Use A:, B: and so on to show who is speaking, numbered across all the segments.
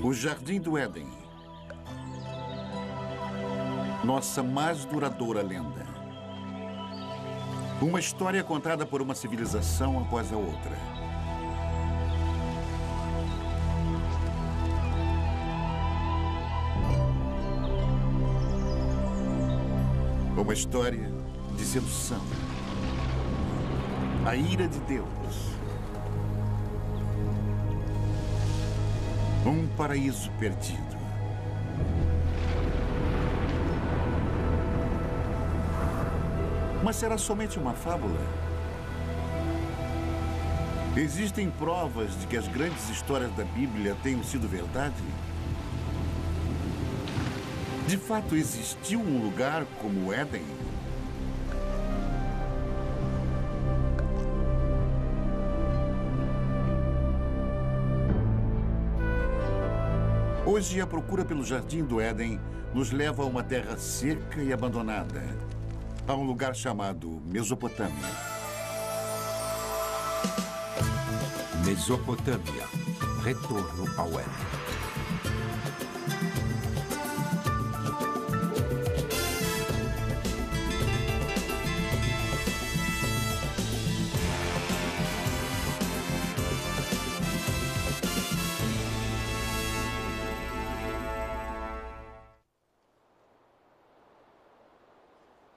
A: O Jardim do Éden. Nossa mais duradoura lenda. Uma história contada por uma civilização após a outra. Uma história de sedução. A ira de Deus. Um paraíso perdido. Mas será somente uma fábula? Existem provas de que as grandes histórias da Bíblia tenham sido verdade? De fato, existiu um lugar como o Éden? Hoje, a procura pelo Jardim do Éden nos leva a uma terra seca e abandonada, a um lugar chamado Mesopotâmia.
B: Mesopotâmia. Retorno ao Éden.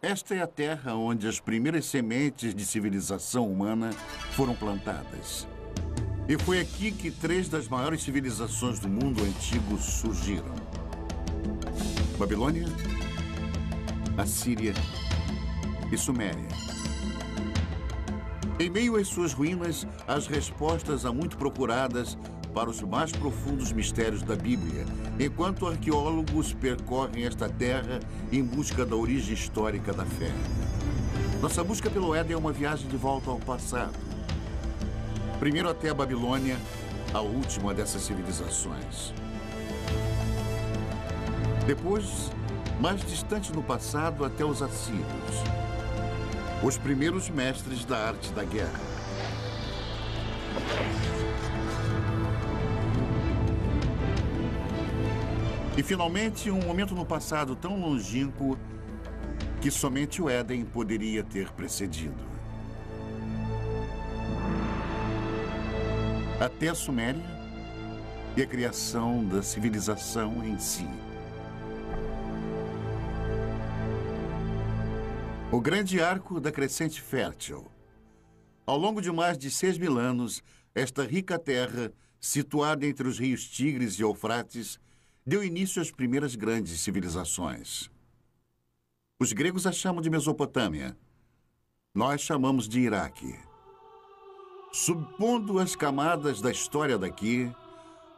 A: Esta é a terra onde as primeiras sementes de civilização humana foram plantadas. E foi aqui que 3 das maiores civilizações do mundo antigo surgiram: Babilônia, Assíria e Suméria. Em meio às suas ruínas, as respostas há muito procuradas para os mais profundos mistérios da Bíblia, enquanto arqueólogos percorrem esta terra em busca da origem histórica da fé. Nossa busca pelo Éden é uma viagem de volta ao passado. Primeiro até a Babilônia, a última dessas civilizações. Depois, mais distante no passado, até os assírios, os primeiros mestres da arte da guerra. E, finalmente, um momento no passado tão longínquo que somente o Éden poderia ter precedido. Até a Suméria e a criação da civilização em si. O grande arco da crescente fértil. Ao longo de mais de 6.000 anos, esta rica terra, situada entre os rios Tigres e Eufrates, deu início às primeiras grandes civilizações. Os gregos a chamam de Mesopotâmia. Nós chamamos de Iraque. Subpondo as camadas da história daqui,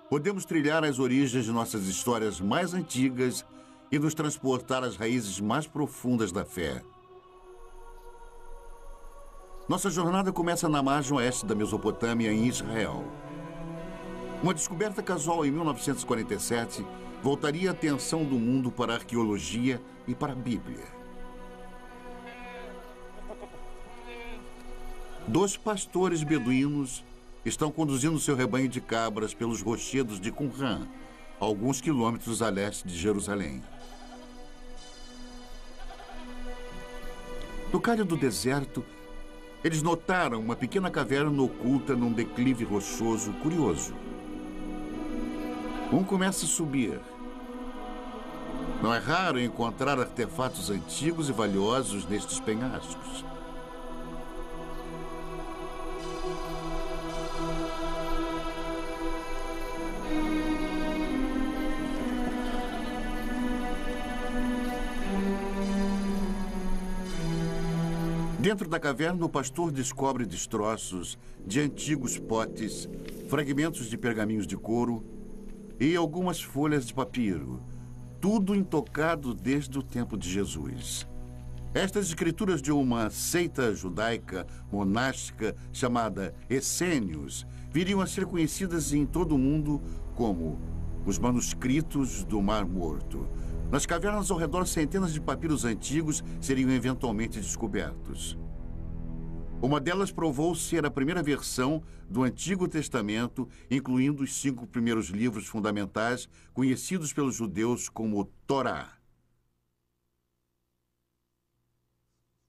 A: podemos trilhar as origens de nossas histórias mais antigas e nos transportar às raízes mais profundas da fé. Nossa jornada começa na margem oeste da Mesopotâmia, em Israel. Uma descoberta casual em 1947 voltaria a atenção do mundo para a arqueologia e para a Bíblia. 2 pastores beduínos estão conduzindo seu rebanho de cabras pelos rochedos de Qumran, alguns quilômetros a leste de Jerusalém. No calho do deserto, eles notaram uma pequena caverna oculta num declive rochoso curioso. Um começa a subir. Não é raro encontrar artefatos antigos e valiosos nestes penhascos. Dentro da caverna, o pastor descobre destroços de antigos potes, fragmentos de pergaminhos de couro e algumas folhas de papiro, tudo intocado desde o tempo de Jesus. Estas escrituras de uma seita judaica monástica chamada Essênios viriam a ser conhecidas em todo o mundo como os manuscritos do Mar Morto. Nas cavernas ao redor, centenas de papiros antigos seriam eventualmente descobertos. Uma delas provou ser a primeira versão do Antigo Testamento, incluindo os 5 primeiros livros fundamentais conhecidos pelos judeus como Torá.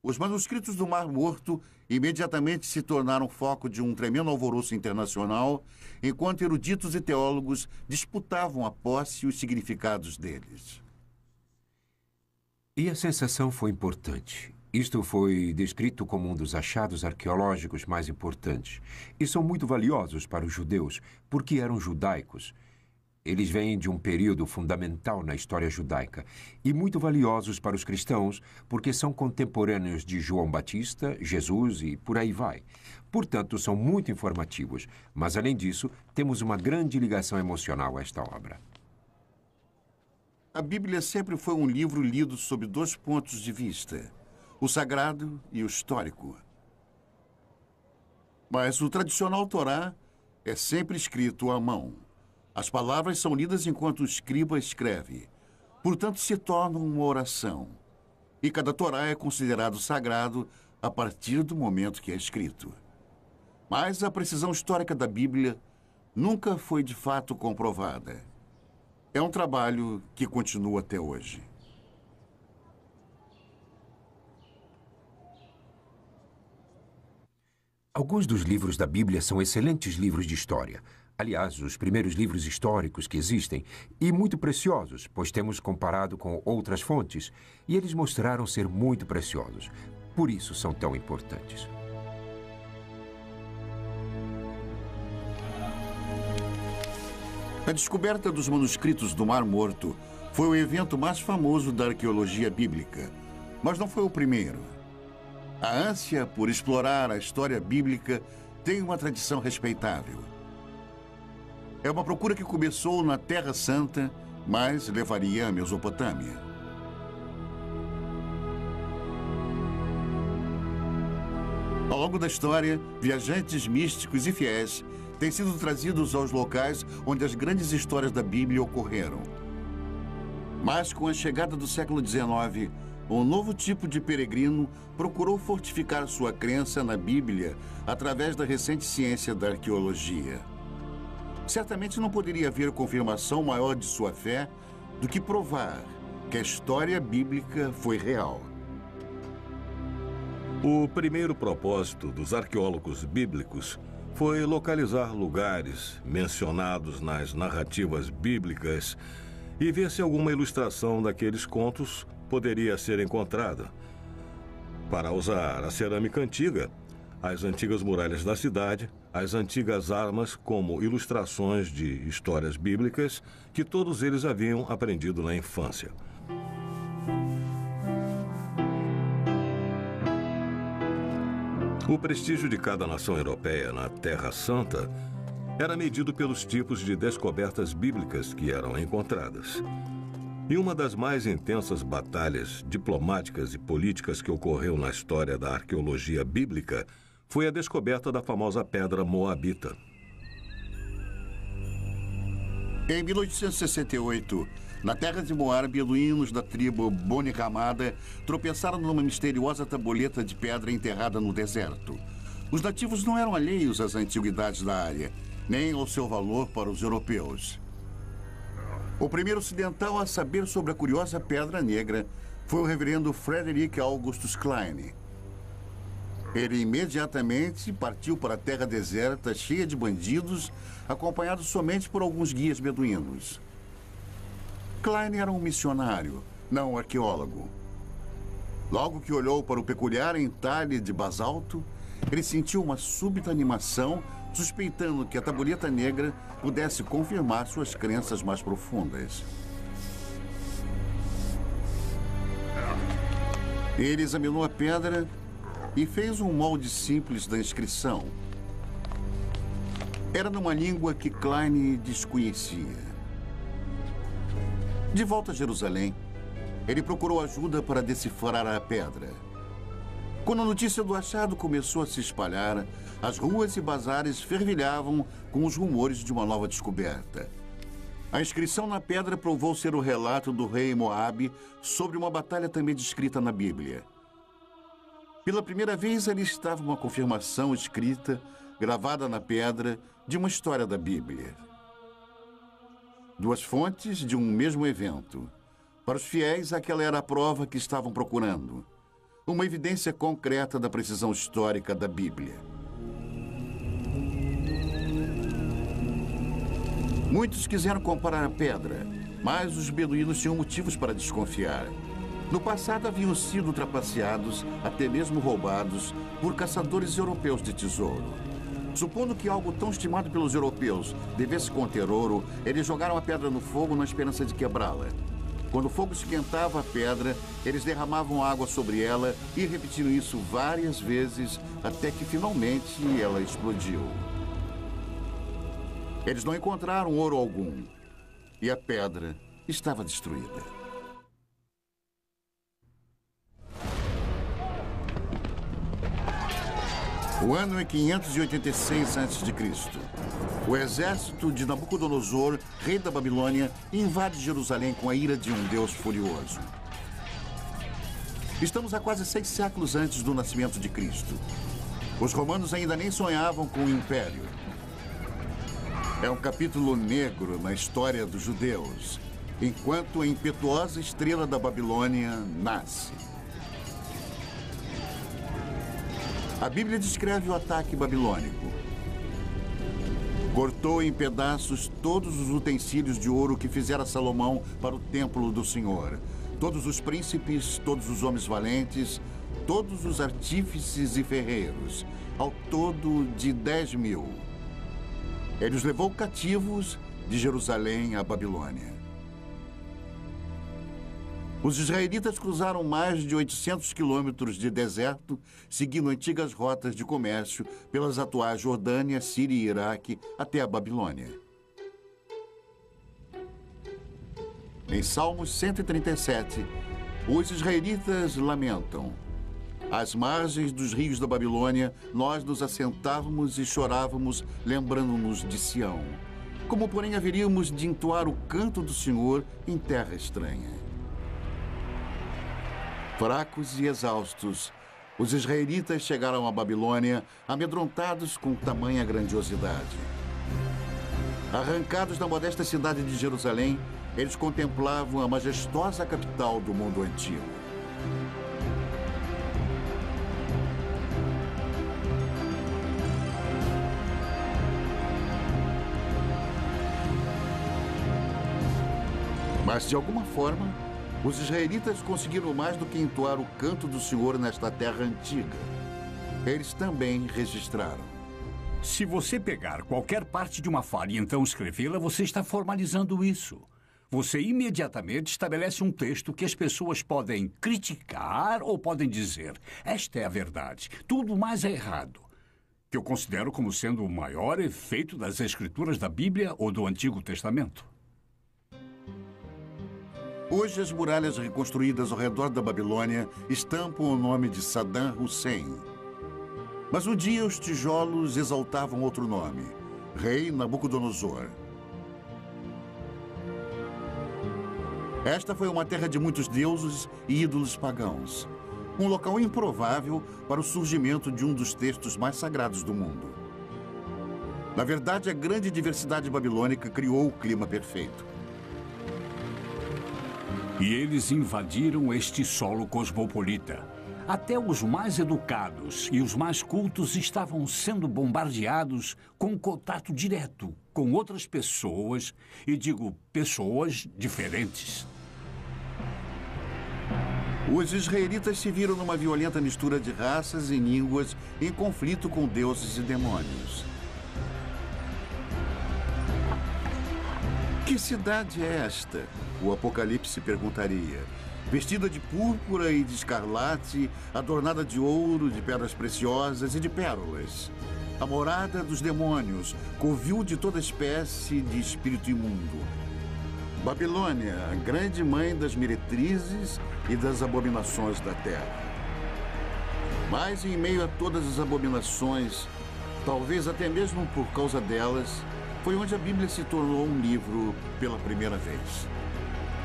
A: Os manuscritos do Mar Morto imediatamente se tornaram foco de um tremendo alvoroço internacional, enquanto eruditos e teólogos disputavam a posse e os significados deles.
B: E a sensação foi importante. Isto foi descrito como um dos achados arqueológicos mais importantes. E são muito valiosos para os judeus, porque eram judaicos. Eles vêm de um período fundamental na história judaica. E muito valiosos para os cristãos, porque são contemporâneos de João Batista, Jesus e por aí vai. Portanto, são muito informativos. Mas, além disso, temos uma grande ligação emocional a esta obra.
A: A Bíblia sempre foi um livro lido sob 2 pontos de vista: o sagrado e o histórico. Mas o tradicional Torá é sempre escrito à mão. As palavras são lidas enquanto o escriba escreve. Portanto, se tornam uma oração. E cada Torá é considerado sagrado a partir do momento que é escrito. Mas a precisão histórica da Bíblia nunca foi de fato comprovada. É um trabalho que continua até hoje.
B: Alguns dos livros da Bíblia são excelentes livros de história. Aliás, os primeiros livros históricos que existem, e muito preciosos, pois temos comparado com outras fontes, e eles mostraram ser muito preciosos. Por isso são tão importantes.
A: A descoberta dos manuscritos do Mar Morto foi o evento mais famoso da arqueologia bíblica, mas não foi o primeiro. A ânsia por explorar a história bíblica tem uma tradição respeitável. É uma procura que começou na Terra Santa, mas levaria à Mesopotâmia. Ao longo da história, viajantes místicos e fiéis têm sido trazidos aos locais onde as grandes histórias da Bíblia ocorreram. Mas com a chegada do século XIX, um novo tipo de peregrino procurou fortificar sua crença na Bíblia através da recente ciência da arqueologia. Certamente não poderia haver confirmação maior de sua fé do que provar que a história bíblica foi real.
C: O primeiro propósito dos arqueólogos bíblicos foi localizar lugares mencionados nas narrativas bíblicas e ver se alguma ilustração daqueles contos poderia ser encontrada. Para usar a cerâmica antiga, as antigas muralhas da cidade, as antigas armas como ilustrações de histórias bíblicas que todos eles haviam aprendido na infância. O prestígio de cada nação europeia na Terra Santa era medido pelos tipos de descobertas bíblicas que eram encontradas. E uma das mais intensas batalhas diplomáticas e políticas que ocorreu na história da arqueologia bíblica foi a descoberta da famosa pedra moabita.
A: Em 1868, na terra de Moab, beduínos da tribo Boni Ramada tropeçaram numa misteriosa tabuleta de pedra enterrada no deserto. Os nativos não eram alheios às antiguidades da área, nem ao seu valor para os europeus. O primeiro ocidental a saber sobre a curiosa pedra negra foi o reverendo Frederick Augustus Klein. Ele imediatamente partiu para a terra deserta, cheia de bandidos, acompanhado somente por alguns guias beduínos. Klein era um missionário, não um arqueólogo. Logo que olhou para o peculiar entalhe de basalto, ele sentiu uma súbita animação, suspeitando que a tabuleta negra pudesse confirmar suas crenças mais profundas. Ele examinou a pedra e fez um molde simples da inscrição. Era numa língua que Klein desconhecia. De volta a Jerusalém, ele procurou ajuda para decifrar a pedra. Quando a notícia do achado começou a se espalhar, as ruas e bazares fervilhavam com os rumores de uma nova descoberta. A inscrição na pedra provou ser o relato do rei Moabe sobre uma batalha também descrita na Bíblia. Pela primeira vez, ali estava uma confirmação escrita, gravada na pedra, de uma história da Bíblia. Duas fontes de um mesmo evento. Para os fiéis, aquela era a prova que estavam procurando. Uma evidência concreta da precisão histórica da Bíblia. Muitos quiseram comparar a pedra, mas os beduínos tinham motivos para desconfiar. No passado haviam sido trapaceados, até mesmo roubados, por caçadores europeus de tesouro. Supondo que algo tão estimado pelos europeus devesse conter ouro, eles jogaram a pedra no fogo na esperança de quebrá-la. Quando o fogo esquentava a pedra, eles derramavam água sobre ela e repetiram isso várias vezes, até que finalmente ela explodiu. Eles não encontraram ouro algum, e a pedra estava destruída. O ano é 586 a.C. O exército de Nabucodonosor, rei da Babilônia, invade Jerusalém com a ira de um Deus furioso. Estamos a quase 6 séculos antes do nascimento de Cristo. Os romanos ainda nem sonhavam com o império. É um capítulo negro na história dos judeus, enquanto a impetuosa estrela da Babilônia nasce. A Bíblia descreve o ataque babilônico. Cortou em pedaços todos os utensílios de ouro que fizera Salomão para o templo do Senhor. Todos os príncipes, todos os homens valentes, todos os artífices e ferreiros, ao todo de 10.000. Ele os levou cativos de Jerusalém à Babilônia. Os israelitas cruzaram mais de 800 quilômetros de deserto, seguindo antigas rotas de comércio pelas atuais Jordânia, Síria e Iraque até a Babilônia. Em Salmos 137, os israelitas lamentam: às margens dos rios da Babilônia, nós nos assentávamos e chorávamos, lembrando-nos de Sião. Como, porém, haveríamos de entoar o canto do Senhor em terra estranha? Fracos e exaustos, os israelitas chegaram à Babilônia, amedrontados com tamanha grandiosidade. Arrancados da modesta cidade de Jerusalém, eles contemplavam a majestosa capital do mundo antigo. Mas, de alguma forma, os israelitas conseguiram mais do que entoar o canto do Senhor nesta terra antiga. Eles também registraram.
D: Se você pegar qualquer parte de uma fala e então escrevê-la, você está formalizando isso. Você imediatamente estabelece um texto que as pessoas podem criticar ou podem dizer: esta é a verdade, tudo mais é errado. Que eu considero como sendo o maior efeito das escrituras da Bíblia ou do Antigo Testamento.
A: Hoje, as muralhas reconstruídas ao redor da Babilônia estampam o nome de Saddam Hussein. Mas um dia os tijolos exaltavam outro nome: Rei Nabucodonosor. Esta foi uma terra de muitos deuses e ídolos pagãos. Um local improvável para o surgimento de um dos textos mais sagrados do mundo. Na verdade, a grande diversidade babilônica criou o clima perfeito.
D: E eles invadiram este solo cosmopolita. Até os mais educados e os mais cultos estavam sendo bombardeados com contato direto com outras pessoas, e digo pessoas diferentes.
A: Os israelitas se viram numa violenta mistura de raças e línguas em conflito com deuses e demônios. Que cidade é esta? O Apocalipse perguntaria. Vestida de púrpura e de escarlate, adornada de ouro, de pedras preciosas e de pérolas. A morada dos demônios, covil de toda espécie de espírito imundo. Babilônia, a grande mãe das meretrizes e das abominações da terra. Mas em meio a todas as abominações, talvez até mesmo por causa delas, foi onde a Bíblia se tornou um livro pela primeira vez.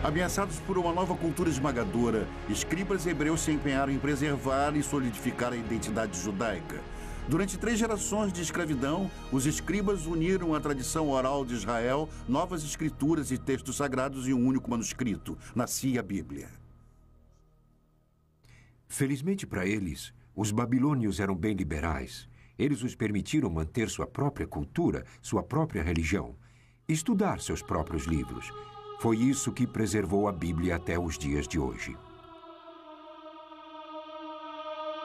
A: Ameaçados por uma nova cultura esmagadora, escribas hebreus se empenharam em preservar e solidificar a identidade judaica. Durante 3 gerações de escravidão, os escribas uniram à tradição oral de Israel novas escrituras e textos sagrados em um único manuscrito. Nascia a Bíblia.
B: Felizmente para eles, os babilônios eram bem liberais. Eles os permitiram manter sua própria cultura, sua própria religião, estudar seus próprios livros. Foi isso que preservou a Bíblia até os dias de hoje.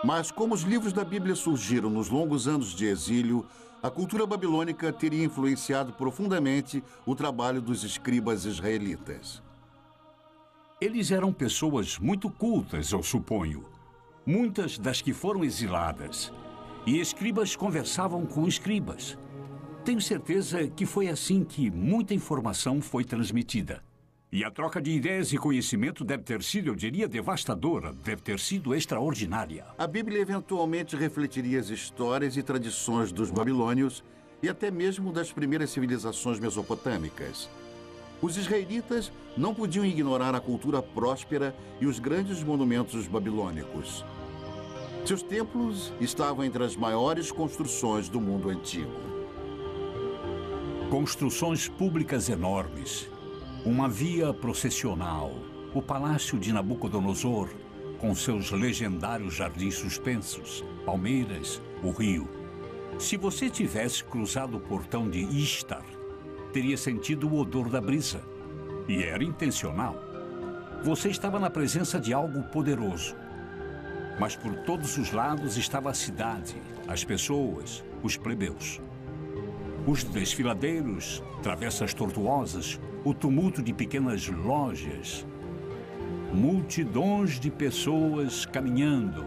A: Mas como os livros da Bíblia surgiram nos longos anos de exílio, a cultura babilônica teria influenciado profundamente o trabalho dos escribas israelitas.
D: Eles eram pessoas muito cultas, eu suponho. Muitas das que foram exiladas. E escribas conversavam com escribas. Tenho certeza que foi assim que muita informação foi transmitida. E a troca de ideias e conhecimento deve ter sido, eu diria, devastadora, deve ter sido extraordinária.
A: A Bíblia eventualmente refletiria as histórias e tradições dos babilônios e até mesmo das primeiras civilizações mesopotâmicas. Os israelitas não podiam ignorar a cultura próspera e os grandes monumentos babilônicos. Seus templos estavam entre as maiores construções do mundo antigo.
D: Construções públicas enormes. Uma via processional, o palácio de Nabucodonosor, com seus legendários jardins suspensos, palmeiras, o rio. Se você tivesse cruzado o portão de Ishtar, teria sentido o odor da brisa. E era intencional. Você estava na presença de algo poderoso. Mas por todos os lados estava a cidade, as pessoas, os plebeus. Os desfiladeiros, travessas tortuosas, o tumulto de pequenas lojas. Multidões de pessoas caminhando,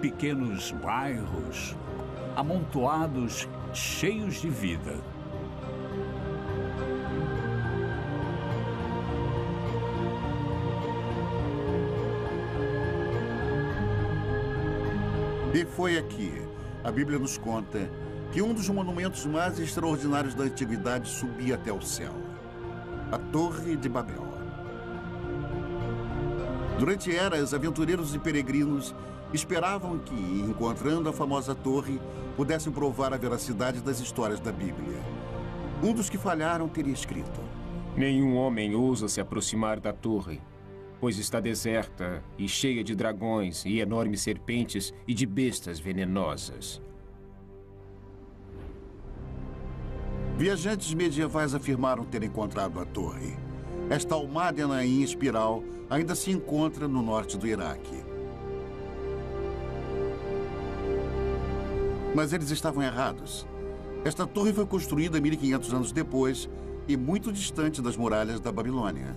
D: pequenos bairros, amontoados, cheios de vida.
A: E foi aqui, a Bíblia nos conta, que um dos monumentos mais extraordinários da antiguidade subia até o céu. A Torre de Babel. Durante eras, aventureiros e peregrinos esperavam que, encontrando a famosa torre, pudessem provar a veracidade das histórias da Bíblia. Um dos que falharam teria escrito:
E: nenhum homem ousa se aproximar da torre, pois está deserta e cheia de dragões e enormes serpentes e de bestas venenosas.
A: Viajantes medievais afirmaram ter encontrado a torre. Esta almádena em espiral ainda se encontra no norte do Iraque. Mas eles estavam errados. Esta torre foi construída 1500 anos depois e muito distante das muralhas da Babilônia.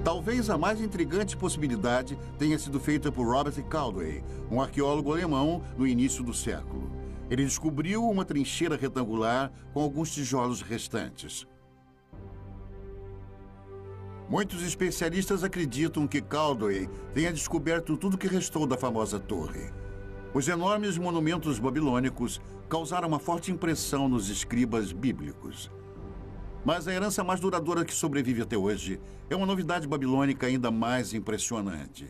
A: Talvez a mais intrigante possibilidade tenha sido feita por Robert Caldwell, um arqueólogo alemão no início do século. Ele descobriu uma trincheira retangular com alguns tijolos restantes. Muitos especialistas acreditam que Caldwell tenha descoberto tudo o que restou da famosa torre. Os enormes monumentos babilônicos causaram uma forte impressão nos escribas bíblicos. Mas a herança mais duradoura que sobrevive até hoje é uma novidade babilônica ainda mais impressionante: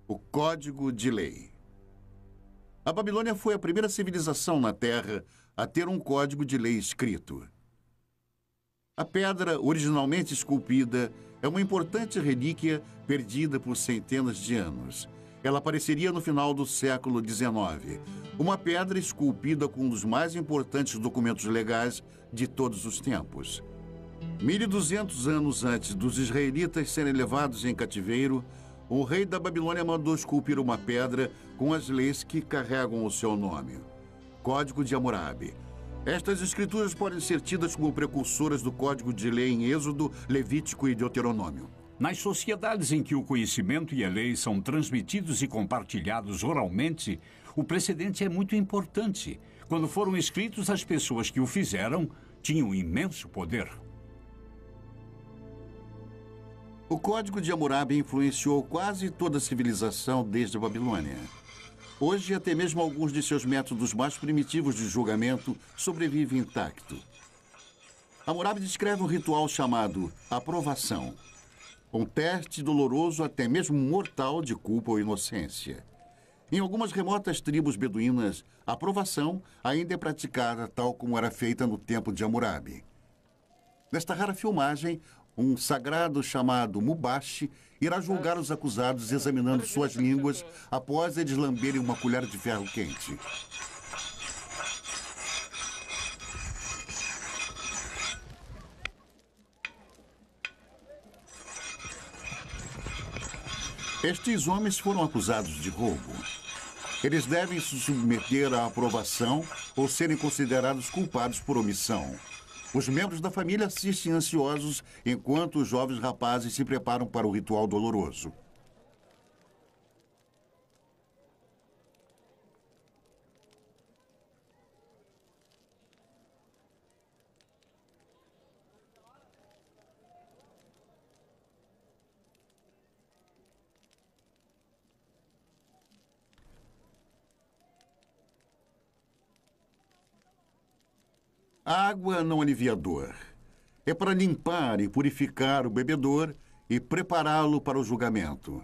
A: o Código de Lei. A Babilônia foi a primeira civilização na Terra a ter um código de lei escrito. A pedra, originalmente esculpida, é uma importante relíquia perdida por centenas de anos. Ela apareceria no final do século XIX. Uma pedra esculpida com um dos mais importantes documentos legais de todos os tempos. 1200 anos antes dos israelitas serem levados em cativeiro, o rei da Babilônia mandou esculpir uma pedra com as leis que carregam o seu nome. Código de Hammurabi. Estas escrituras podem ser tidas como precursoras do Código de Lei em Êxodo, Levítico e Deuteronômio.
D: Nas sociedades em que o conhecimento e a lei são transmitidos e compartilhados oralmente, o precedente é muito importante. Quando foram escritos, as pessoas que o fizeram tinham imenso poder.
A: O Código de Hammurabi influenciou quase toda a civilização desde a Babilônia. Hoje, até mesmo alguns de seus métodos mais primitivos de julgamento sobrevivem intacto. Hammurabi descreve um ritual chamado aprovação, um teste doloroso, até mesmo mortal, de culpa ou inocência. Em algumas remotas tribos beduínas, a aprovação ainda é praticada tal como era feita no tempo de Hammurabi. Nesta rara filmagem, um sagrado chamado Mubashi irá julgar os acusados examinando suas línguas após eles lamberem uma colher de ferro quente. Estes homens foram acusados de roubo. Eles devem se submeter à aprovação ou serem considerados culpados por omissão. Os membros da família assistem ansiosos enquanto os jovens rapazes se preparam para o ritual doloroso. A água não alivia a dor. É para limpar e purificar o bebedor e prepará-lo para o julgamento.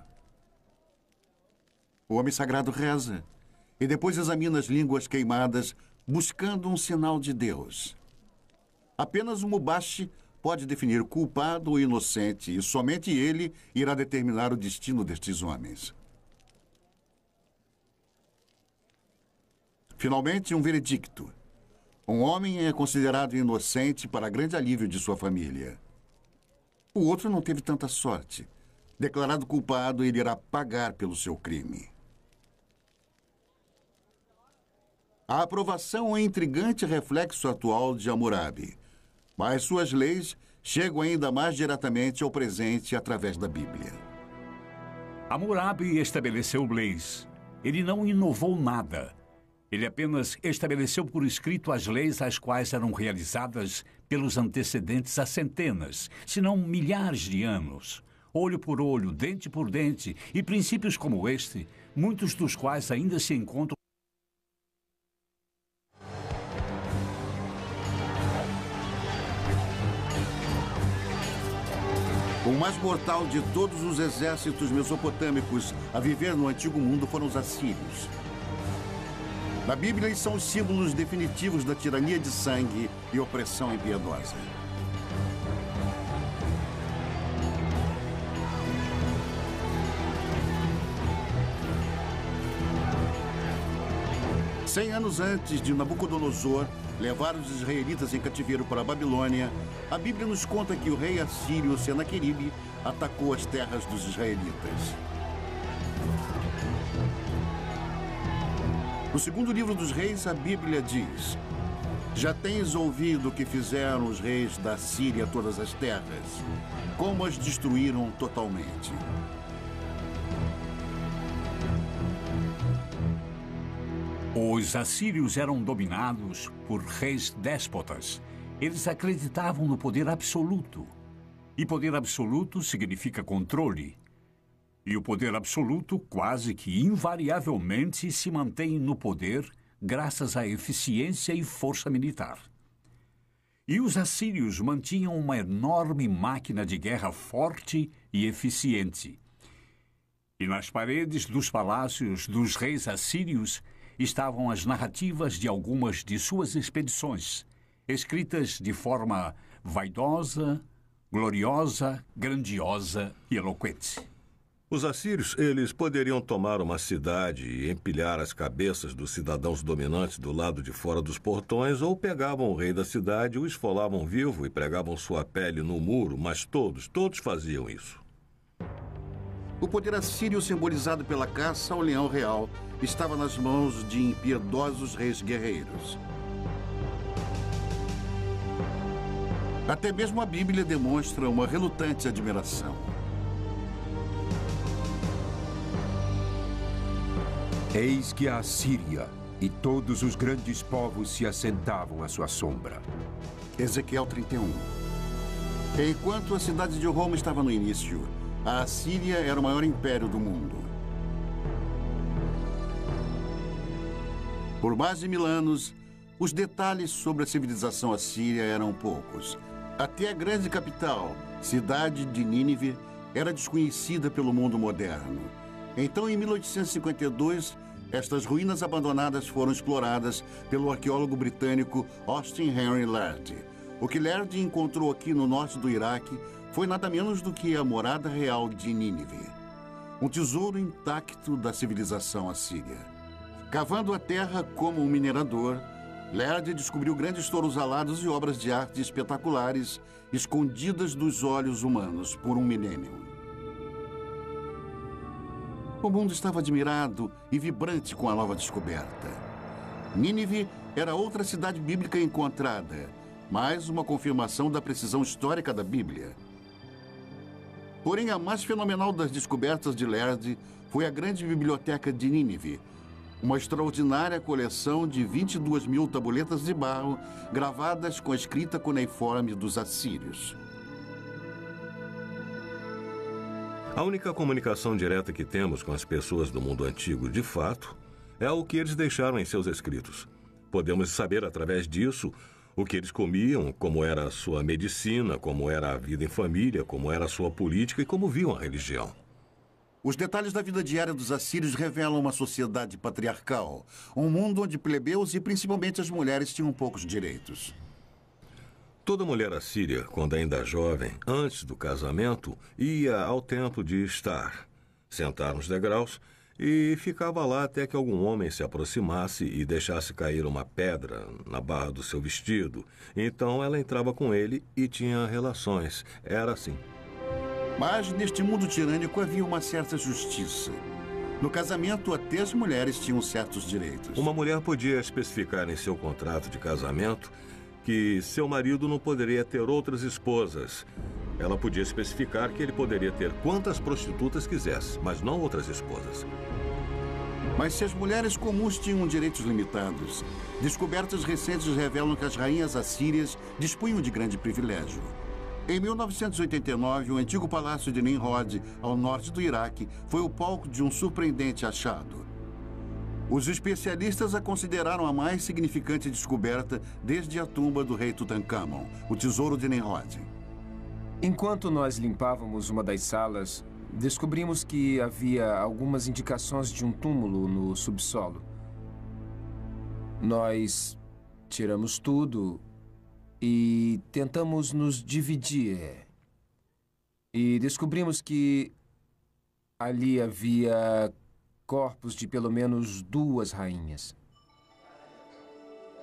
A: O homem sagrado reza e depois examina as línguas queimadas, buscando um sinal de Deus. Apenas o Mubashi pode definir culpado ou inocente e somente ele irá determinar o destino destes homens. Finalmente, um veredicto. Um homem é considerado inocente para grande alívio de sua família. O outro não teve tanta sorte. Declarado culpado, ele irá pagar pelo seu crime. A aprovação é um intrigante reflexo atual de Hammurabi, mas suas leis chegam ainda mais diretamente ao presente através da Bíblia.
D: Hammurabi estabeleceu leis. Ele não inovou nada. Ele apenas estabeleceu por escrito as leis às quais eram realizadas pelos antecedentes há centenas, se não milhares de anos. Olho por olho, dente por dente, e princípios como este, muitos dos quais ainda se encontram.
A: O mais mortal de todos os exércitos mesopotâmicos a viver no Antigo Mundo foram os assírios. Na Bíblia, eles são os símbolos definitivos da tirania de sangue e opressão impiedosa. Cem anos antes de Nabucodonosor levar os israelitas em cativeiro para a Babilônia, a Bíblia nos conta que o rei assírio Senaqueribe atacou as terras dos israelitas. No segundo livro dos reis, a Bíblia diz: já tens ouvido o que fizeram os reis da Síria a todas as terras, como as destruíram totalmente.
D: Os assírios eram dominados por reis déspotas. Eles acreditavam no poder absoluto. E poder absoluto significa controle. E o poder absoluto quase que invariavelmente se mantém no poder graças à eficiência e força militar. E os assírios mantinham uma enorme máquina de guerra forte e eficiente. E nas paredes dos palácios dos reis assírios estavam as narrativas de algumas de suas expedições, escritas de forma vaidosa, gloriosa, grandiosa e eloquente.
C: Os assírios, eles poderiam tomar uma cidade e empilhar as cabeças dos cidadãos dominantes do lado de fora dos portões, ou pegavam o rei da cidade, o esfolavam vivo e pregavam sua pele no muro, mas todos faziam isso.
A: O poder assírio, simbolizado pela caça ao leão real, estava nas mãos de impiedosos reis guerreiros. Até mesmo a Bíblia demonstra uma relutante admiração.
B: Eis que a Assíria e todos os grandes povos se assentavam à sua sombra.
A: Ezequiel 31. Enquanto a cidade de Roma estava no início, a Assíria era o maior império do mundo. Por mais de 1000 anos, Os detalhes sobre a civilização assíria eram poucos. Até a grande capital, cidade de Nínive, era desconhecida pelo mundo moderno. Então, em 1852, estas ruínas abandonadas foram exploradas pelo arqueólogo britânico Austin Henry Lerdy. O que Lerdy encontrou aqui no norte do Iraque foi nada menos do que a morada real de Nínive. Um tesouro intacto da civilização assíria. Cavando a terra como um minerador, Lerdy descobriu grandes touros alados e obras de arte espetaculares escondidas dos olhos humanos por um milênio. O mundo estava admirado e vibrante com a nova descoberta. Nínive era outra cidade bíblica encontrada, mais uma confirmação da precisão histórica da Bíblia. Porém, a mais fenomenal das descobertas de Lerdy foi a grande biblioteca de Nínive, uma extraordinária coleção de 22.000 tabuletas de barro gravadas com a escrita cuneiforme dos assírios.
C: A única comunicação direta que temos com as pessoas do mundo antigo, de fato, é o que eles deixaram em seus escritos. Podemos saber através disso o que eles comiam, como era a sua medicina, como era a vida em família, como era a sua política e como viam a religião.
A: Os detalhes da vida diária dos assírios revelam uma sociedade patriarcal, um mundo onde plebeus e principalmente as mulheres tinham poucos direitos.
C: Toda mulher assíria, quando ainda jovem, antes do casamento, ia ao templo de Estar, sentar nos degraus e ficava lá até que algum homem se aproximasse e deixasse cair uma pedra na barra do seu vestido. Então ela entrava com ele e tinha relações. Era assim.
A: Mas neste mundo tirânico havia uma certa justiça. No casamento, até as mulheres tinham certos direitos.
C: Uma mulher podia especificar em seu contrato de casamento que seu marido não poderia ter outras esposas. Ela podia especificar que ele poderia ter quantas prostitutas quisesse, mas não outras esposas.
A: Mas se as mulheres comuns tinham direitos limitados, descobertas recentes revelam que as rainhas assírias dispunham de grande privilégio. Em 1989, o antigo palácio de Nimrod, ao norte do Iraque, foi o palco de um surpreendente achado. Os especialistas a consideraram a mais significante descoberta desde a tumba do rei Tutankhamon, o tesouro de Nimrod.
E: Enquanto nós limpávamos uma das salas, descobrimos que havia algumas indicações de um túmulo no subsolo. Nós tiramos tudo e tentamos nos dividir. E descobrimos que ali havia corpos de pelo menos 2 rainhas.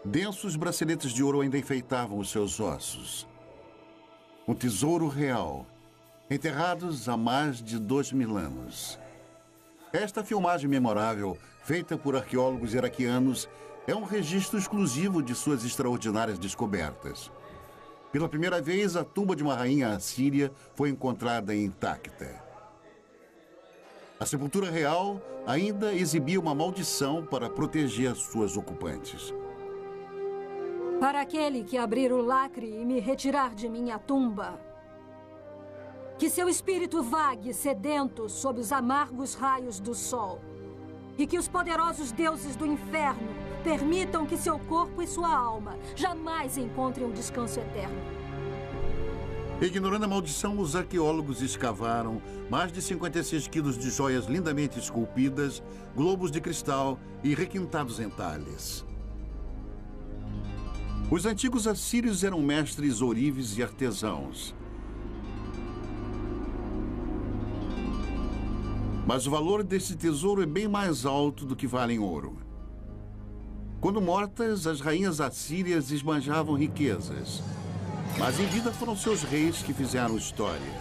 A: Densos braceletes de ouro ainda enfeitavam os seus ossos. Um tesouro real, enterrados há mais de 2.000 anos. Esta filmagem memorável, feita por arqueólogos iraquianos, é um registro exclusivo de suas extraordinárias descobertas. Pela primeira vez, a tumba de uma rainha assíria foi encontrada intacta. A sepultura real ainda exibia uma maldição para proteger suas ocupantes.
F: Para aquele que abrir o lacre e me retirar de minha tumba, que seu espírito vague sedento sob os amargos raios do sol, e que os poderosos deuses do inferno permitam que seu corpo e sua alma jamais encontrem um descanso eterno.
A: Ignorando a maldição, os arqueólogos escavaram mais de 56 quilos de joias lindamente esculpidas, globos de cristal e requintados entalhes. Os antigos assírios eram mestres ourives e artesãos. Mas o valor desse tesouro é bem mais alto do que vale em ouro. Quando mortas, as rainhas assírias esbanjavam riquezas. Mas em vida foram seus reis que fizeram história.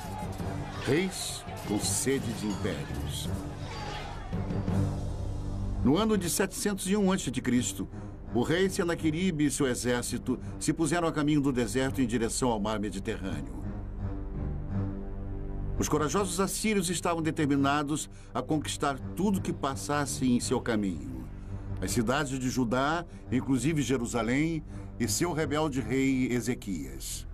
A: Reis com sede de impérios. No ano de 701 a.C., o rei Senaqueribe e seu exército se puseram a caminho do deserto em direção ao mar Mediterrâneo. Os corajosos assírios estavam determinados a conquistar tudo que passasse em seu caminho. As cidades de Judá, inclusive Jerusalém, e seu rebelde rei Ezequias.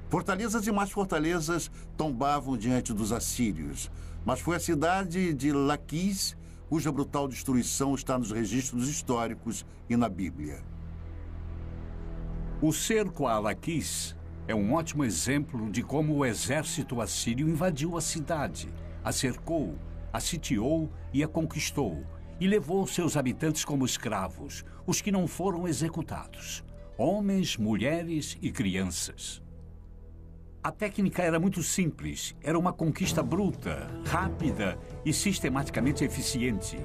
A: Fortalezas e mais fortalezas tombavam diante dos assírios, mas foi a cidade de Laquis cuja brutal destruição está nos registros históricos e na Bíblia.
D: O cerco a Laquis é um ótimo exemplo de como o exército assírio invadiu a cidade, a cercou, a sitiou e a conquistou, e levou seus habitantes como escravos, os que não foram executados, homens, mulheres e crianças. A técnica era muito simples, era uma conquista bruta, rápida e sistematicamente eficiente.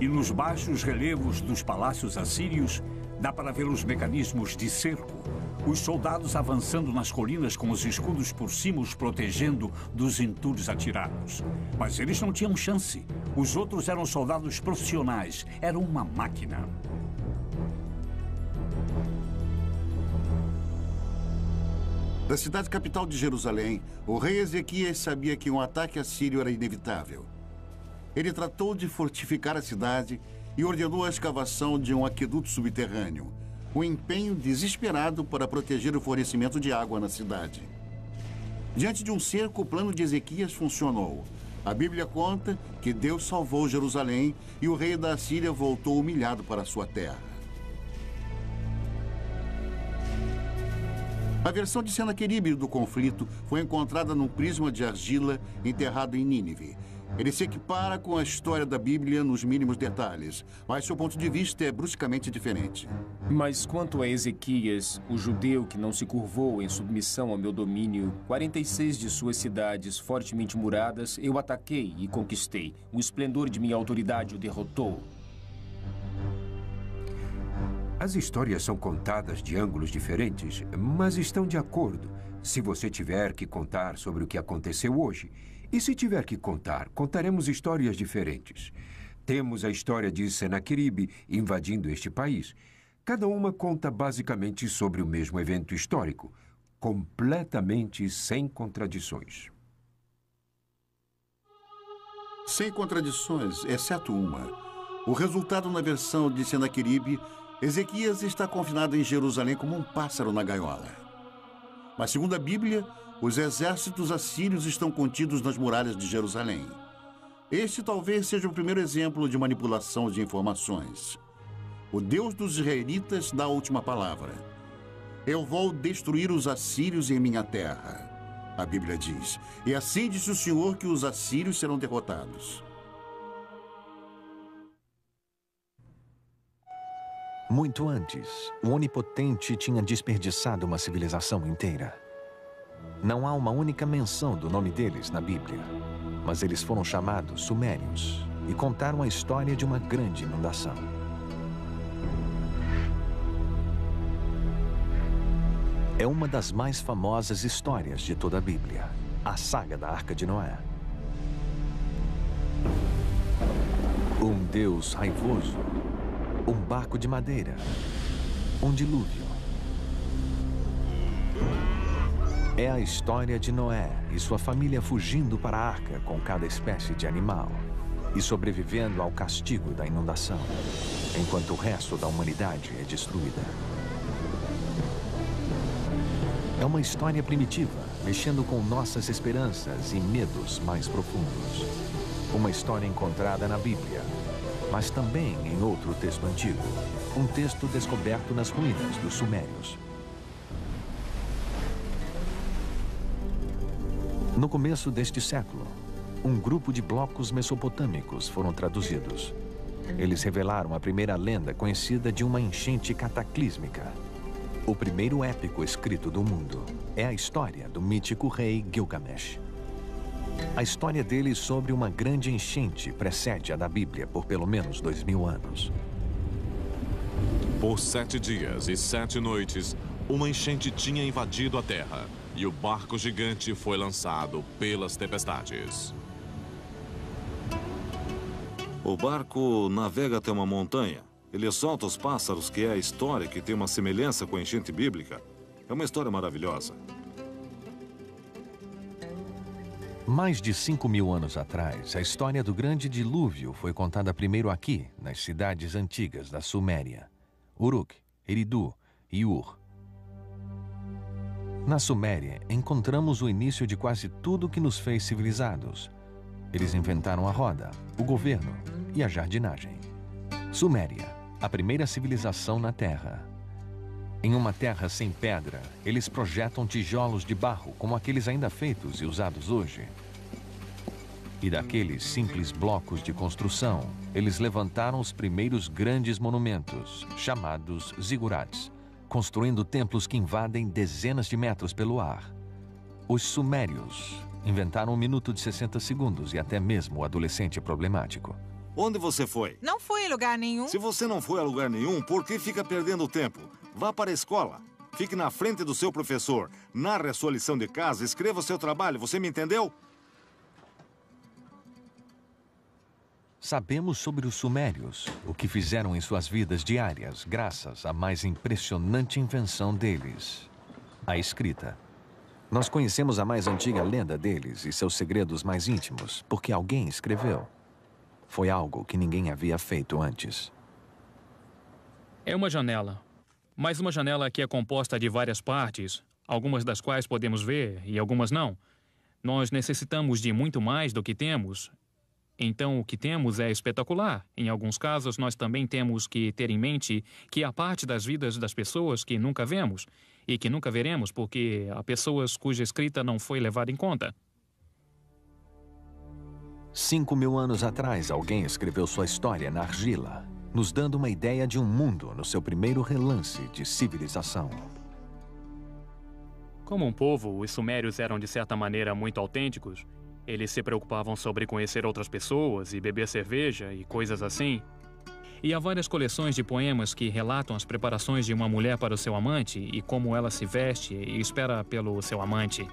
D: E nos baixos relevos dos palácios assírios, dá para ver os mecanismos de cerco, os soldados avançando nas colinas com os escudos por cima os protegendo dos entulhos atirados. Mas eles não tinham chance. Os outros eram soldados profissionais, eram uma máquina.
A: Da cidade capital de Jerusalém, o rei Ezequias sabia que um ataque assírio era inevitável. Ele tratou de fortificar a cidade e ordenou a escavação de um aqueduto subterrâneo, um empenho desesperado para proteger o fornecimento de água na cidade. Diante de um cerco, o plano de Ezequias funcionou. A Bíblia conta que Deus salvou Jerusalém e o rei da Assíria voltou humilhado para sua terra. A versão de Senaqueribe do conflito foi encontrada num prisma de argila enterrado em Nínive. Ele se equipara com a história da Bíblia nos mínimos detalhes, mas seu ponto de vista é bruscamente diferente.
E: Mas quanto a Ezequias, o judeu que não se curvou em submissão ao meu domínio, 46 de suas cidades fortemente muradas eu ataquei e conquistei. O esplendor de minha autoridade o derrotou.
B: As histórias são contadas de ângulos diferentes, mas estão de acordo. Se você tiver que contar sobre o que aconteceu hoje, e se tiver que contar, contaremos histórias diferentes. Temos a história de Senaqueribe invadindo este país. Cada uma conta basicamente sobre o mesmo evento histórico, completamente sem contradições.
A: Sem contradições, exceto uma. O resultado na versão de Senaqueribe, Ezequias está confinado em Jerusalém como um pássaro na gaiola. Mas, segundo a Bíblia, os exércitos assírios estão contidos nas muralhas de Jerusalém. Este talvez seja o primeiro exemplo de manipulação de informações. O Deus dos israelitas dá a última palavra. Eu vou destruir os assírios em minha terra, a Bíblia diz. E assim disse o Senhor que os assírios serão derrotados.
G: Muito antes, o Onipotente tinha desperdiçado uma civilização inteira. Não há uma única menção do nome deles na Bíblia, mas eles foram chamados Sumérios e contaram a história de uma grande inundação. É uma das mais famosas histórias de toda a Bíblia, a saga da Arca de Noé. Um Deus raivoso, um barco de madeira, um dilúvio. É a história de Noé e sua família fugindo para a arca com cada espécie de animal e sobrevivendo ao castigo da inundação, enquanto o resto da humanidade é destruída. É uma história primitiva, mexendo com nossas esperanças e medos mais profundos. Uma história encontrada na Bíblia, mas também em outro texto antigo, um texto descoberto nas ruínas dos Sumérios. No começo deste século, um grupo de blocos mesopotâmicos foram traduzidos. Eles revelaram a primeira lenda conhecida de uma enchente cataclísmica. O primeiro épico escrito do mundo é a história do mítico rei Gilgamesh. A história dele sobre uma grande enchente precede a da Bíblia por pelo menos 2000 anos.
H: Por 7 dias e 7 noites, uma enchente tinha invadido a terra e o barco gigante foi lançado pelas tempestades.
C: O barco navega até uma montanha. Ele solta os pássaros, que é a história que tem uma semelhança com a enchente bíblica. É uma história maravilhosa.
G: Mais de 5.000 anos atrás, a história do grande dilúvio foi contada primeiro aqui, nas cidades antigas da Suméria, Uruk, Eridu e Ur. Na Suméria, encontramos o início de quase tudo que nos fez civilizados. Eles inventaram a roda, o governo e a jardinagem. Suméria, a primeira civilização na Terra. Em uma terra sem pedra, eles projetam tijolos de barro, como aqueles ainda feitos e usados hoje. E daqueles simples blocos de construção, eles levantaram os primeiros grandes monumentos, chamados zigurats, construindo templos que invadem dezenas de metros pelo ar. Os sumérios inventaram 1 minuto de 60 segundos e até mesmo o adolescente problemático.
I: Onde você foi?
J: Não fui em lugar nenhum.
I: Se você não foi a lugar nenhum, por que fica perdendo tempo? Vá para a escola. Fique na frente do seu professor. Narre a sua lição de casa, escreva o seu trabalho. Você me entendeu?
G: Sabemos sobre os sumérios, o que fizeram em suas vidas diárias, graças à mais impressionante invenção deles, a escrita. Nós conhecemos a mais antiga lenda deles e seus segredos mais íntimos, porque alguém escreveu. Foi algo que ninguém havia feito antes.
K: É uma janela, mas uma janela que é composta de várias partes, algumas das quais podemos ver e algumas não. Nós necessitamos de muito mais do que temos. Então, o que temos é espetacular. Em alguns casos, nós também temos que ter em mente que há parte das vidas das pessoas que nunca vemos e que nunca veremos porque há pessoas cuja escrita não foi levada em conta.
G: 5.000 anos atrás, alguém escreveu sua história na argila, nos dando uma ideia de um mundo no seu primeiro relance de civilização.
K: Como um povo, os sumérios eram de certa maneira muito autênticos. Eles se preocupavam sobre conhecer outras pessoas e beber cerveja e coisas assim. E há várias coleções de poemas que relatam as preparações de uma mulher para o seu amante e como ela se veste e espera pelo seu amante.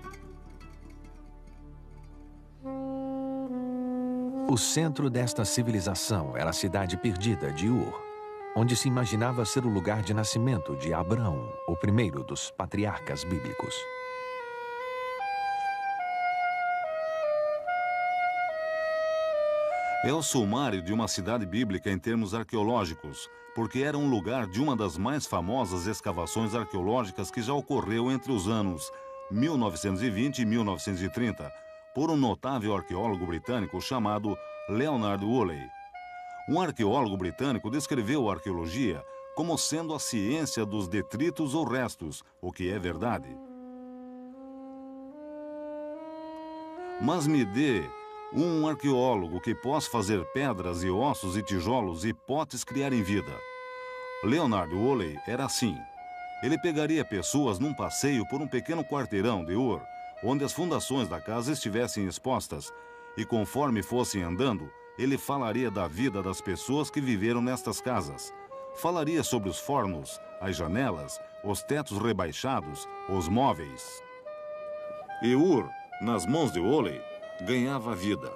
G: O centro desta civilização era a cidade perdida de Ur, onde se imaginava ser o lugar de nascimento de Abraão, o primeiro dos patriarcas bíblicos.
I: É o sumário de uma cidade bíblica em termos arqueológicos, porque era um lugar de uma das mais famosas escavações arqueológicas que já ocorreu entre os anos 1920 e 1930, por um notável arqueólogo britânico chamado Leonard Woolley. Um arqueólogo britânico descreveu a arqueologia como sendo a ciência dos detritos ou restos, o que é verdade. Mas me dê um arqueólogo que possa fazer pedras e ossos e tijolos e potes criarem vida. Leonard Woolley era assim. Ele pegaria pessoas num passeio por um pequeno quarteirão de Ur, onde as fundações da casa estivessem expostas, e conforme fossem andando, ele falaria da vida das pessoas que viveram nestas casas. Falaria sobre os fornos, as janelas, os tetos rebaixados, os móveis. E Ur, nas mãos de Woolley, ganhava vida.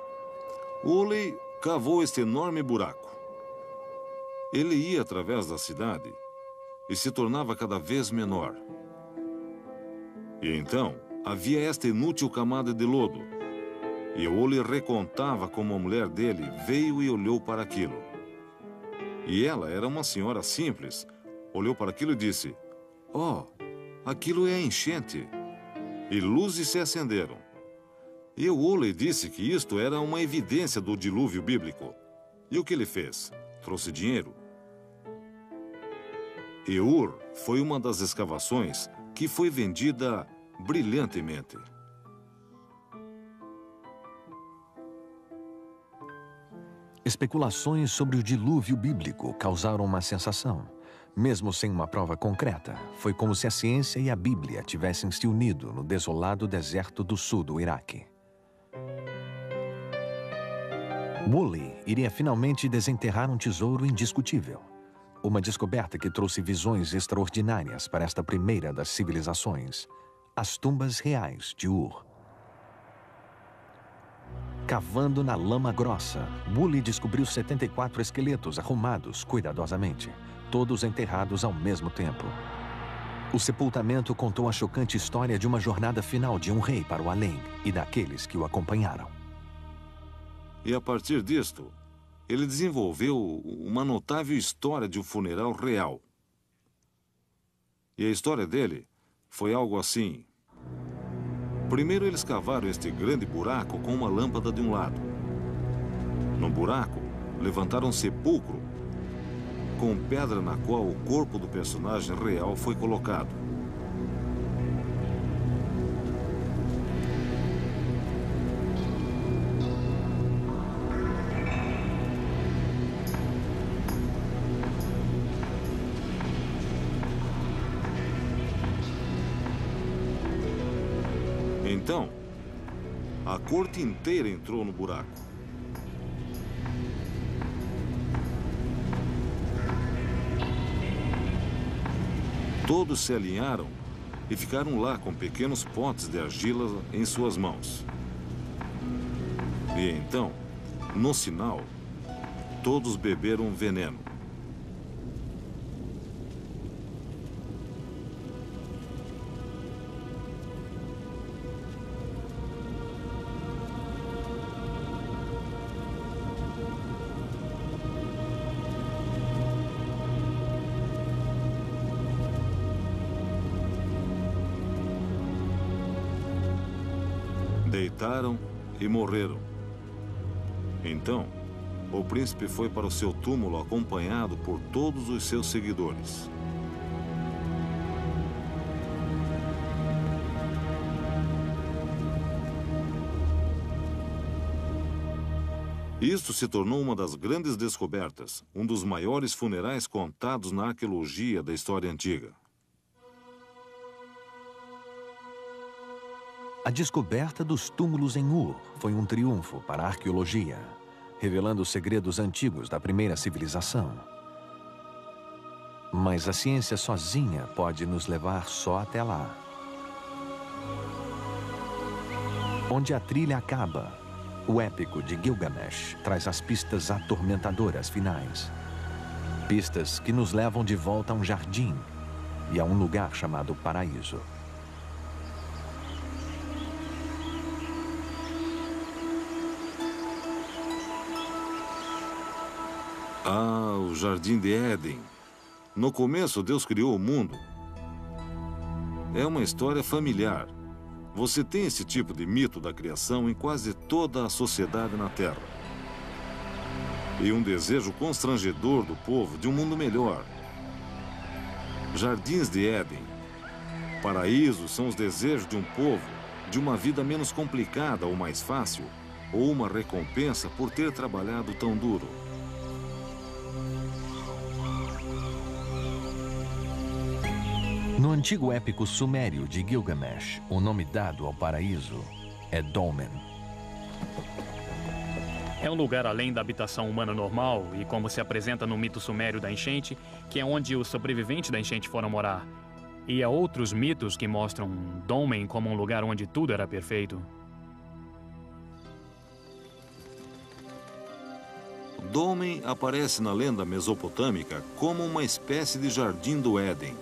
I: Woolley cavou este enorme buraco. Ele ia através da cidade e se tornava cada vez menor. E então havia esta inútil camada de lodo. E Woolley recontava como a mulher dele veio e olhou para aquilo. E ela era uma senhora simples. Olhou para aquilo e disse: "Oh, aquilo é a enchente." E luzes se acenderam. E Woolley disse que isto era uma evidência do dilúvio bíblico. E o que ele fez? Trouxe dinheiro. E Ur foi uma das escavações que foi vendida brilhantemente.
G: Especulações sobre o dilúvio bíblico causaram uma sensação. Mesmo sem uma prova concreta, foi como se a ciência e a Bíblia tivessem se unido no desolado deserto do sul do Iraque. Woolley iria finalmente desenterrar um tesouro indiscutível. Uma descoberta que trouxe visões extraordinárias para esta primeira das civilizações. As tumbas reais de Ur. Cavando na lama grossa, Woolley descobriu 74 esqueletos arrumados cuidadosamente, todos enterrados ao mesmo tempo. O sepultamento contou a chocante história de uma jornada final de um rei para o além e daqueles que o acompanharam.
I: E a partir disto, ele desenvolveu uma notável história de um funeral real. E a história dele foi algo assim. Primeiro eles cavaram este grande buraco com uma lâmpada de um lado. No buraco, levantaram um sepulcro com pedra na qual o corpo do personagem real foi colocado. Então, a corte inteira entrou no buraco. Todos se alinharam e ficaram lá com pequenos potes de argila em suas mãos. E então, no sinal, todos beberam veneno. Deitaram e morreram. Então, o príncipe foi para o seu túmulo acompanhado por todos os seus seguidores. Isto se tornou uma das grandes descobertas, um dos maiores funerais contados na arqueologia da história antiga.
G: A descoberta dos túmulos em Ur foi um triunfo para a arqueologia, revelando os segredos antigos da primeira civilização. Mas a ciência sozinha pode nos levar só até lá. Onde a trilha acaba, o épico de Gilgamesh traz as pistas atormentadoras finais. Pistas que nos levam de volta a um jardim e a um lugar chamado paraíso.
I: Ah, o Jardim de Éden. No começo, Deus criou o mundo. É uma história familiar. Você tem esse tipo de mito da criação em quase toda a sociedade na Terra. E um desejo constrangedor do povo de um mundo melhor. Jardins de Éden. Paraísos são os desejos de um povo de uma vida menos complicada ou mais fácil, ou uma recompensa por ter trabalhado tão duro.
G: No antigo épico sumério de Gilgamesh, o nome dado ao paraíso é Dolmen.
K: É um lugar além da habitação humana normal e como se apresenta no mito sumério da enchente, que é onde os sobreviventes da enchente foram morar. E há outros mitos que mostram Dolmen como um lugar onde tudo era perfeito.
I: Dolmen aparece na lenda mesopotâmica como uma espécie de jardim do Éden.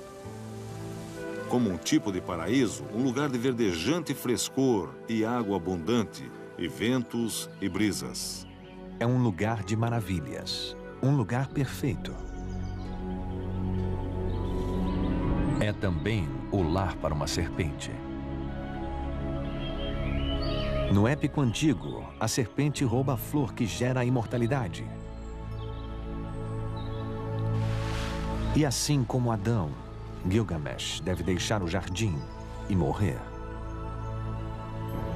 I: Como um tipo de paraíso, um lugar de verdejante frescor e água abundante, e ventos e brisas.
G: É um lugar de maravilhas, um lugar perfeito. É também o lar para uma serpente. No épico antigo, a serpente rouba a flor que gera a imortalidade. E assim como Adão, Gilgamesh deve deixar o jardim e morrer.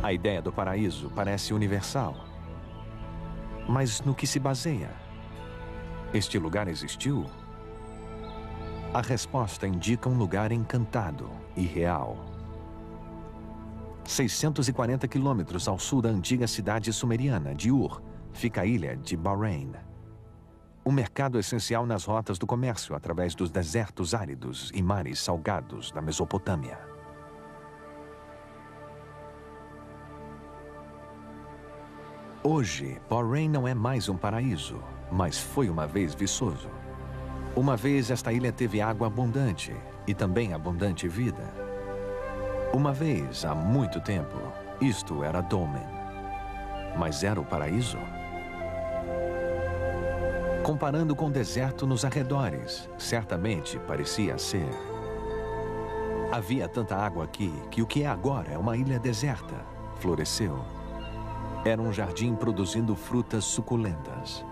G: A ideia do paraíso parece universal. Mas no que se baseia? Este lugar existiu? A resposta indica um lugar encantado e real. 640 quilômetros ao sul da antiga cidade sumeriana de Ur, fica a ilha de Bahrein. Um mercado essencial nas rotas do comércio através dos desertos áridos e mares salgados da Mesopotâmia. Hoje, Bahrein não é mais um paraíso, mas foi uma vez viçoso. Uma vez esta ilha teve água abundante e também abundante vida. Uma vez, há muito tempo, isto era Dolmen. Mas era o paraíso? Comparando com o deserto nos arredores, certamente parecia ser. Havia tanta água aqui que o que é agora é uma ilha deserta. Floresceu. Era um jardim produzindo frutas suculentas.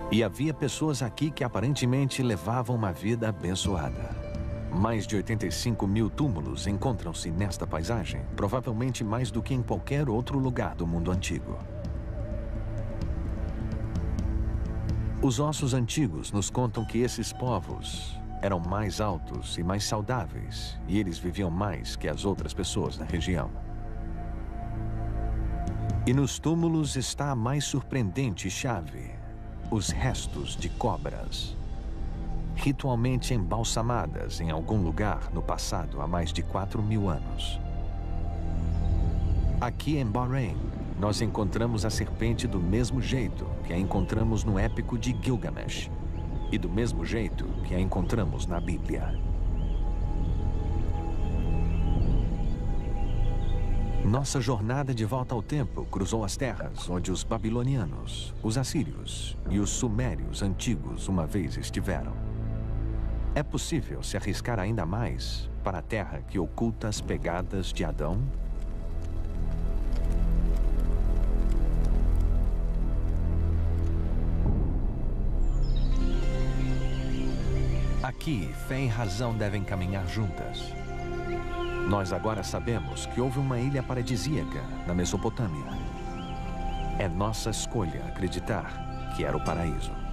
G: E havia pessoas aqui que aparentemente levavam uma vida abençoada. Mais de 85 mil túmulos encontram-se nesta paisagem, provavelmente mais do que em qualquer outro lugar do mundo antigo. Os ossos antigos nos contam que esses povos eram mais altos e mais saudáveis, e eles viviam mais que as outras pessoas da região. E nos túmulos está a mais surpreendente chave: os restos de cobras, ritualmente embalsamadas em algum lugar no passado há mais de 4.000 anos. Aqui em Bahrein, nós encontramos a serpente do mesmo jeito que a encontramos no épico de Gilgamesh e do mesmo jeito que a encontramos na Bíblia. Nossa jornada de volta ao tempo cruzou as terras onde os babilonianos, os assírios e os sumérios antigos uma vez estiveram. É possível se arriscar ainda mais para a terra que oculta as pegadas de Adão? Aqui, fé e razão devem caminhar juntas. Nós agora sabemos que houve uma ilha paradisíaca na Mesopotâmia. É nossa escolha acreditar que era o paraíso.